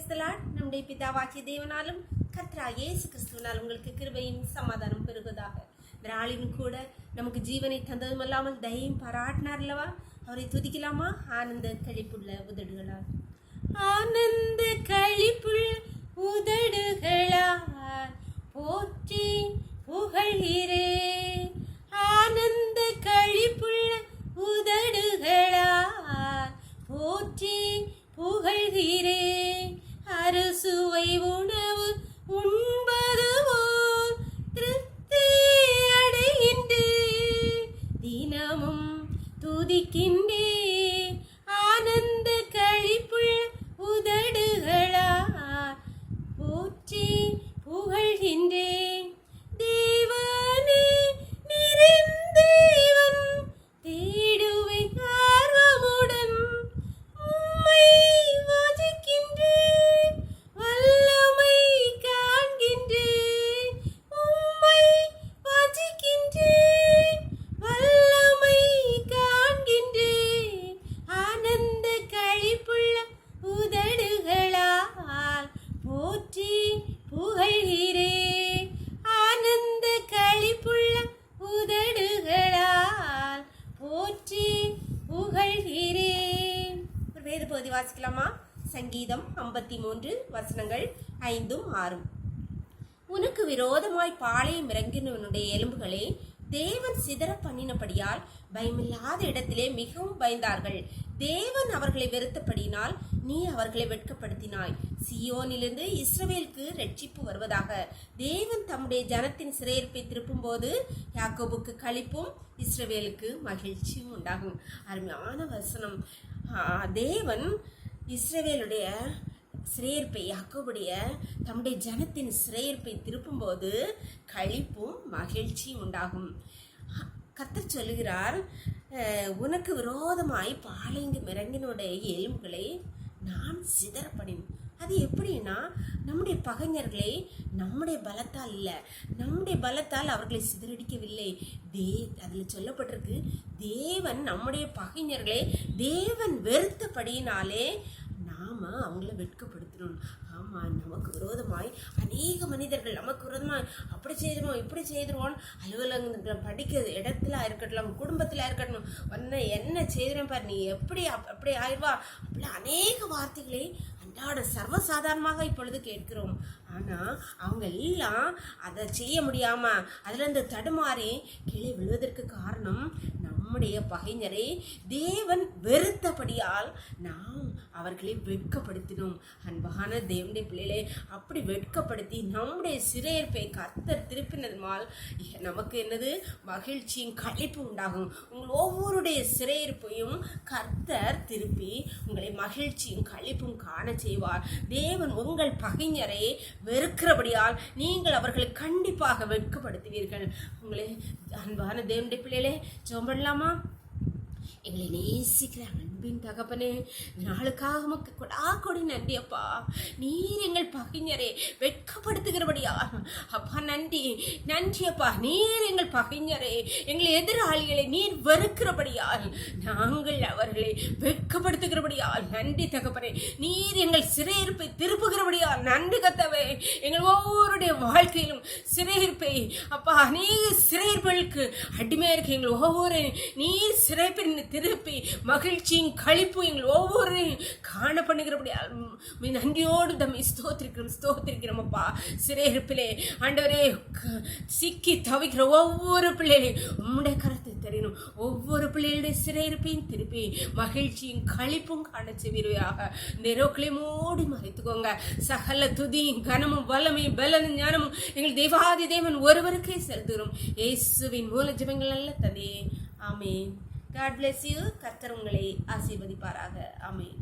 நம்முடைய பிதாவாகிய தேவனாலும் கர்த்தராகிய இயேசு கிறிஸ்துவினால் உங்களுக்கு கிருபையும் சமாதானம் பெறுவதாக. இந்த நாளிலும் கூட நமக்கு ஜீவனை தந்ததும் அல்லாமல் தயையும் பாராட்டினார் அல்லவா? அவரை துதிக்கலாமா? ஆனந்த கழிப்புள்ள உதடுகளால், ஆனந்த கழிப்புள்ள உதடுகளால் போற்றி புகழ்கிறே. ஆனந்த கழிப்புள்ள உதடுகளால் போற்றி புகழ்கிறே. அறுசுவை உணவு உண்பதுவோ திருப்தி அடைகின்றே. தினமும் துதிக்கின்றே. ஆனந்த கழிப்புள்ள உதடுகளால் போற்றி புகழ்கின்றே. தேவனே நிறைந்தேவன் தேடுவை ஆர்வமுடன் உம்மை வாஞ்சிக்கின்றேன். வல்லமை காண்கின்றேன். உம்மை வாஞ்சிக்கின்றேன். வல்லமை காண்கின்றேன். ஆனந்த கழிப்புள்ள உதடுகளால் போற்றி புகழ்கிறேன். ஆனந்த கழிப்புள்ள உதடுகளால் போற்றி புகழ்கிறேன். ஒரு வேத பகுதி வாசிக்கலாமா? சங்கீதம் 53 வசனங்கள் 5, 6. உனக்கு விரோதமாய் பாளையம் இறங்கினவனுடைய எலும்புகளே, தேவன் சிதற பண்ணினபடியால் பயமில்லாத இடத்திலே மிகவும் பயந்தார்கள். தேவன் அவர்களை வெறுத்தபடியினால் நீ அவர்களை வெட்கப்படுத்தினாய். சியோனிலிருந்து இஸ்ரவேலுக்கு ரட்சிப்பு வருவதாக. தேவன் தம்முடைய ஜனத்தின் சிறையிருப்பை திருப்பும் போது யாக்கோபுக்கு களிப்பும் இஸ்ரவேலுக்கு மகிழ்ச்சியும் உண்டாகும். அருமையான வசனம். தேவன் இஸ்ரவேலுடைய சிறையிருப்பை, யாக்கோபுடைய தம்முடைய ஜனத்தின் சிறையிருப்பை திருப்பும் போது களிப்பும் மகிழ்ச்சியும் உண்டாகும். கர்த்தர் சொல்லுகிறார், உனக்கு விரோதமாய் பாளையங்கம் இறங்கினுடைய எலும்புகளை நான் சிதறப்படின். அது எப்படின்னா, நம்முடைய பகைஞர்களை நம்முடைய பலத்தால் இல்லை, நம்முடைய பலத்தால் அவர்களை சிதறடிக்கவில்லை. அதில் சொல்லப்பட்டிருக்கு, தேவன் நம்முடைய பகைஞர்களை தேவன் வெறுத்தபடியினாலே நாம அவங்கள வெட்கப்படுத்தணும். ஆமாம், நமக்கு விரோதமாய் அநேக மனிதர்கள் நமக்கு விரோதமாய் அப்படி செய்திருவோம், இப்படி செய்திருவோம், அலுவலகத்தில் படிக்கிற இடத்துல இருக்கட்டும், குடும்பத்தில் இருக்கட்டும், என்ன செய்திருவேன் பாரு, நீ எப்படி அப்படி ஆயிடுவா, அப்படி அநேக வார்த்தைகளை அன்றாட சர்வசாதாரணமாக இப்பொழுது கேட்கிறோம். ஆனால் அவங்க எல்லாம் அதை செய்ய முடியாமல் அதிலிருந்து தடுமாறி கீழே விழுவதற்கு காரணம் நம்முடைய பகைஞரை தேவன் வெறுத்தபடியால் நாம் அவர்களை வெட்கப்படுத்தினோம். அன்பான தேவனுடைய பிள்ளைகளே, அப்படி வெட்கப்படுத்தி நம்முடைய சிறையிருப்பை கர்த்தர் திருப்பினதுமால் நமக்கு என்னது? மகிழ்ச்சியும் களிப்பு உண்டாகும். உங்கள் ஒவ்வொருடைய சிறையிருப்பையும் கர்த்தர் திருப்பி உங்களை மகிழ்ச்சியும் களிப்பும் காண செய்வார். தேவன் உங்கள் பகைஞரை வெறுக்கிறபடியால் நீங்கள் அவர்களை கண்டிப்பாக வெட்கப்படுத்துவீர்கள். உங்களை அன்பான தேவனுடைய பிள்ளைகளே, ஜெபம் பண்ணலாமா? எங்களை நேசிக்கிற அன்பின் தகப்பனே, நாளுக்காக உமக்கு கொடி நன்றி அப்பா. நீர் எங்கள் பகைஞரை வெட்கப்படுத்துகிறபடியா அப்பா, நன்றி நன்றி அப்பா. நீர் எங்கள் பகைஞரை, எங்கள் எதிராளிகளை நீர் வெறுக்கிறபடியால் நாங்கள் அவர்களை வெட்கப்படுத்துகிறபடியால் நன்றி தகப்பனே. நீர் எங்கள் சிறையிருப்பை திருப்புகிறபடியால் நன்றி கர்த்தாவே. எங்கள் ஒவ்வொருடைய வாழ்க்கையிலும் சிறையிருப்பை அப்பா, நீர் சிறையிருப்புகளுக்கு அடிமையாக இருக்க எங்கள் ஒவ்வொரு நீர் சிறைப்பின் திருப்பி மகிழ்ச்சியும் களிப்பு எங்கள் ஒவ்வொரு காண பண்ணுகிறபடியால் நன்றியோடு தம்மை ஸ்தோத்திரிக்கிறோம் அப்பா. சிறையிருப்பிலே ஆண்டவரே சிக்கி தவிக்கிற ஒவ்வொரு பிள்ளைகளையும் உம்முடைய கருத்தை தெரியணும். ஒவ்வொரு பிள்ளைகளுடைய சிறையிருப்பையும் திருப்பி மகிழ்ச்சியும் களிப்பும் காண செய்வீராக. நெரோக்களை மூடி மறைத்துக்கோங்க. சகல துதியும் கனமும் வல்லமையும் பலனும் ஞானமும் எங்கள் தேவாதி தேவன் ஒருவருக்கே செலுத்துகிறோம். இயேசுவின் மூல ஜெபங்கள் நல்ல தந்தையே, ஆமென். God bless you. கர்த்தர் உங்களை ஆசீர்வதிப்பாராக. ஆமென்.